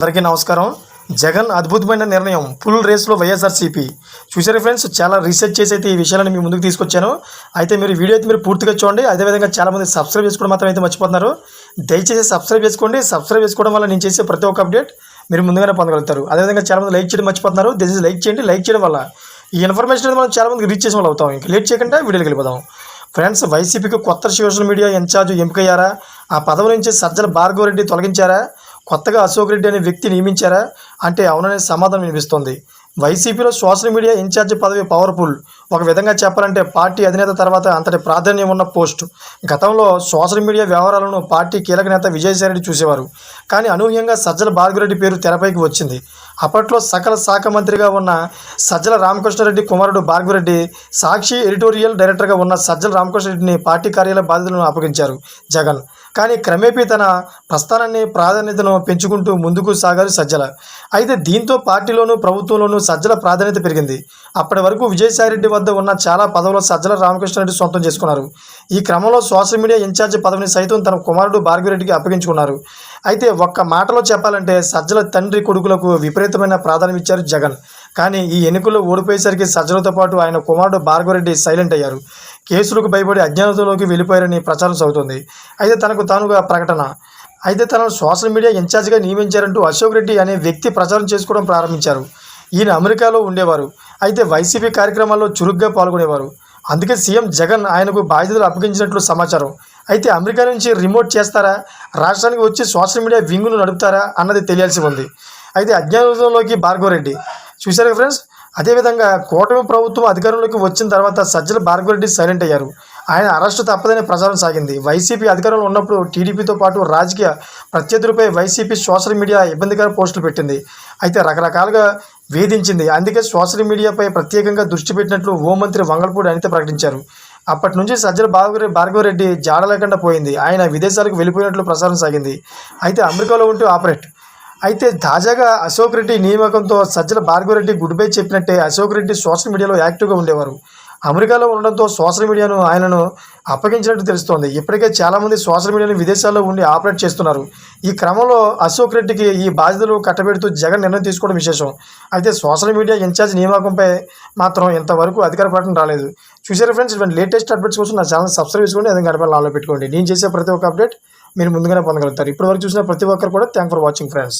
అందరికీ నమస్కారం. జగన్ అద్భుతమైన నిర్ణయం, ఫుల్ రేస్లో వైఎస్ఆర్సీపీ. చూసారు ఫ్రెండ్స్, చాలా రీసెర్చ్ చేసి అయితే ఈ విషయాలను మీ ముందుకు తీసుకొచ్చాను. అయితే మీరు వీడియో అయితే మీరు పూర్తిగా చూడండి. అదేవిధంగా చాలామంది సబ్స్క్రైబ్ చేసుకోవడం మాత్రం అయితే మర్చిపోతున్నారు. దయచేసి సబ్స్క్రైబ్ చేసుకోండి. సబ్స్క్రైబ్ చేసుకోవడం వల్ల నేను చేసే ప్రతి ఒక్క అప్డేట్ మీరు ముందుగానే పొందగలుగుతారు. అదేవిధంగా చాలామంది లైక్ చేయడం మర్చిపోతున్నారు. దయచేసి లైక్ చేయండి. లైక్ చేయడం వల్ల ఈ ఇన్ఫర్మేషన్ అనేది మనం చాలామందికి రీచ్ చేసిన వాళ్ళు అవుతాం. ఇంకా లేట్ చేయకుండా వీడియోకి వెళ్ళిపోదాం. ఫ్రెండ్స్, వైసీపీకి కొత్త సోషల్ మీడియా ఇన్ఛార్జ్ ఎంపికయ్యారా? ఆ పదవి నుంచి సజ్జల భార్గవరెడ్డి తొలగించారా? కొత్తగా అశోక్ రెడ్డి అనే వ్యక్తి నియమించారా అంటే అవుననే సమాధానం వినిపిస్తోంది. వైసీపీలో సోషల్ మీడియా ఇన్ఛార్జ్ పదవి పవర్ఫుల్. ఒక విధంగా చెప్పాలంటే పార్టీ అధినేత తర్వాత అంతటి ప్రాధాన్యం ఉన్న పోస్టు. గతంలో సోషల్ మీడియా వ్యవహారాలను పార్టీ కీలక నేత విజయసాయిరెడ్డి చూసేవారు. కానీ అనూహ్యంగా సజ్జల భార్గవరెడ్డి పేరు తెరపైకి వచ్చింది. అప్పట్లో సకల శాఖ మంత్రిగా ఉన్న సజ్జల రామకృష్ణారెడ్డి కుమారుడు భార్గవరెడ్డి, సాక్షి ఎడిటోరియల్ డైరెక్టర్గా ఉన్న సజ్జల రామకృష్ణారెడ్డిని పార్టీ కార్యాలయ బాధ్యతలను అప్పగించారు జగన్. కానీ క్రమేపీ తన ప్రస్థానాన్ని ప్రాధాన్యతను పెంచుకుంటూ ముందుకు సాగారు సజ్జల. అయితే దీంతో పార్టీలోనూ ప్రభుత్వంలోనూ సజ్జల ప్రాధాన్యత పెరిగింది. అప్పటి వరకు విజయసాయిరెడ్డి వద్ద ఉన్న చాలా పదవులు సజ్జల రామకృష్ణారెడ్డి సొంతం చేసుకున్నారు. ఈ క్రమంలో సోషల్ మీడియా ఇన్ఛార్జి పదవిని సైతం తన కుమారుడు భార్గవరెడ్డికి అప్పగించుకున్నారు. అయితే ఒక్క మాటలో చెప్పాలంటే సజ్జల తండ్రి కొడుకులకు విపరీతమైన ప్రాధాన్యం ఇచ్చారు జగన్. కానీ ఈ ఎన్నికల్లో ఓడిపోయేసరికి సజ్జలతో పాటు ఆయన కుమారుడు భార్గవరెడ్డి సైలెంట్ అయ్యారు. కేసులకు భయపడి అజ్ఞానంలోకి వెళ్ళిపోయారని ప్రచారం సాగుతుంది. అయితే తనకు తానుగా ప్రకటన. అయితే తనను సోషల్ మీడియా ఇన్ఛార్జిగా నియమించారంటూ అశోక్ రెడ్డి అనే వ్యక్తి ప్రచారం చేసుకోవడం ప్రారంభించారు. ఈయన అమెరికాలో ఉండేవారు. అయితే వైసీపీ కార్యక్రమాల్లో చురుగ్గా పాల్గొనేవారు. అందుకే సీఎం జగన్ ఆయనకు బాధ్యతలు అప్పగించినట్లు సమాచారం. అయితే అమెరికా నుంచి రిమోట్ చేస్తారా, రాష్ట్రానికి వచ్చి సోషల్ మీడియా వింగును నడుపుతారా అన్నది తెలియాల్సి ఉంది. అయితే అజ్ఞానంలోకి భార్గవరెడ్డి చూశారు ఫ్రెండ్స్. అదేవిధంగా కూటమి ప్రభుత్వం అధికారంలోకి వచ్చిన తర్వాత సజ్జల భార్గవరెడ్డి సైలెంట్ అయ్యారు. ఆయన అరెస్టు తప్పదనే ప్రచారం సాగింది. వైసీపీ అధికారంలో ఉన్నప్పుడు టీడీపీతో పాటు రాజకీయ ప్రత్యర్థులపై వైసీపీ సోషల్ మీడియా ఇబ్బందికర పోస్టులు పెట్టింది. అయితే రకరకాలుగా వేధించింది. అందుకే సోషల్ మీడియాపై ప్రత్యేకంగా దృష్టి పెట్టినట్లు హోంమంత్రి వంగలపూడి అనిత ప్రకటించారు. అప్పటి నుంచి సజ్జల భార్గవరెడ్డి జాడ లేకుండా పోయింది. ఆయన విదేశాలకు వెళ్ళిపోయినట్లు ప్రచారం సాగింది. అయితే అమెరికాలో ఉంటూ ఆపరేట్. అయితే తాజాగా అశోక్ రెడ్డి నియామకంతో సజ్జల భార్గవరెడ్డి గుడ్ బై చెప్పినట్టే అశోక్ రెడ్డి సోషల్ మీడియాలో యాక్టివ్గా ఉండేవారు. అమెరికాలో ఉండడంతో సోషల్ మీడియాను ఆయనను అప్పగించినట్టు తెలుస్తోంది. ఇప్పటికే చాలామంది సోషల్ మీడియాను విదేశాల్లో ఉండి ఆపరేట్ చేస్తున్నారు. ఈ క్రమంలో అశోక్ రెడ్డికి ఈ బాధ్యతలు కట్టబెడుతూ జగన్ నిర్ణయం తీసుకోవడం విశేషం. అయితే సోషల్ మీడియా ఇన్ఛార్జ్ నియామకంపై మాత్రం ఇంతవరకు అధికార ప్రకటన రాలేదు. చూసారు ఫ్రెండ్స్, ఇటువంటి లేటెస్ట్ అప్డేట్స్ కోసం నా ఛానల్ సబ్స్క్రైబ్ చేసుకోండి. అదే గడప నాలో పెట్టుకోండి. నేను చేసే ప్రతి ఒక్క అప్డేట్ మీరు ముందుగానే పొందగలుగుతారు. ఇప్పటివరకు చూసిన ప్రతి ఒక్కరు కూడా థ్యాంక్ ఫర్ వాచింగ్ ఫ్రెండ్స్.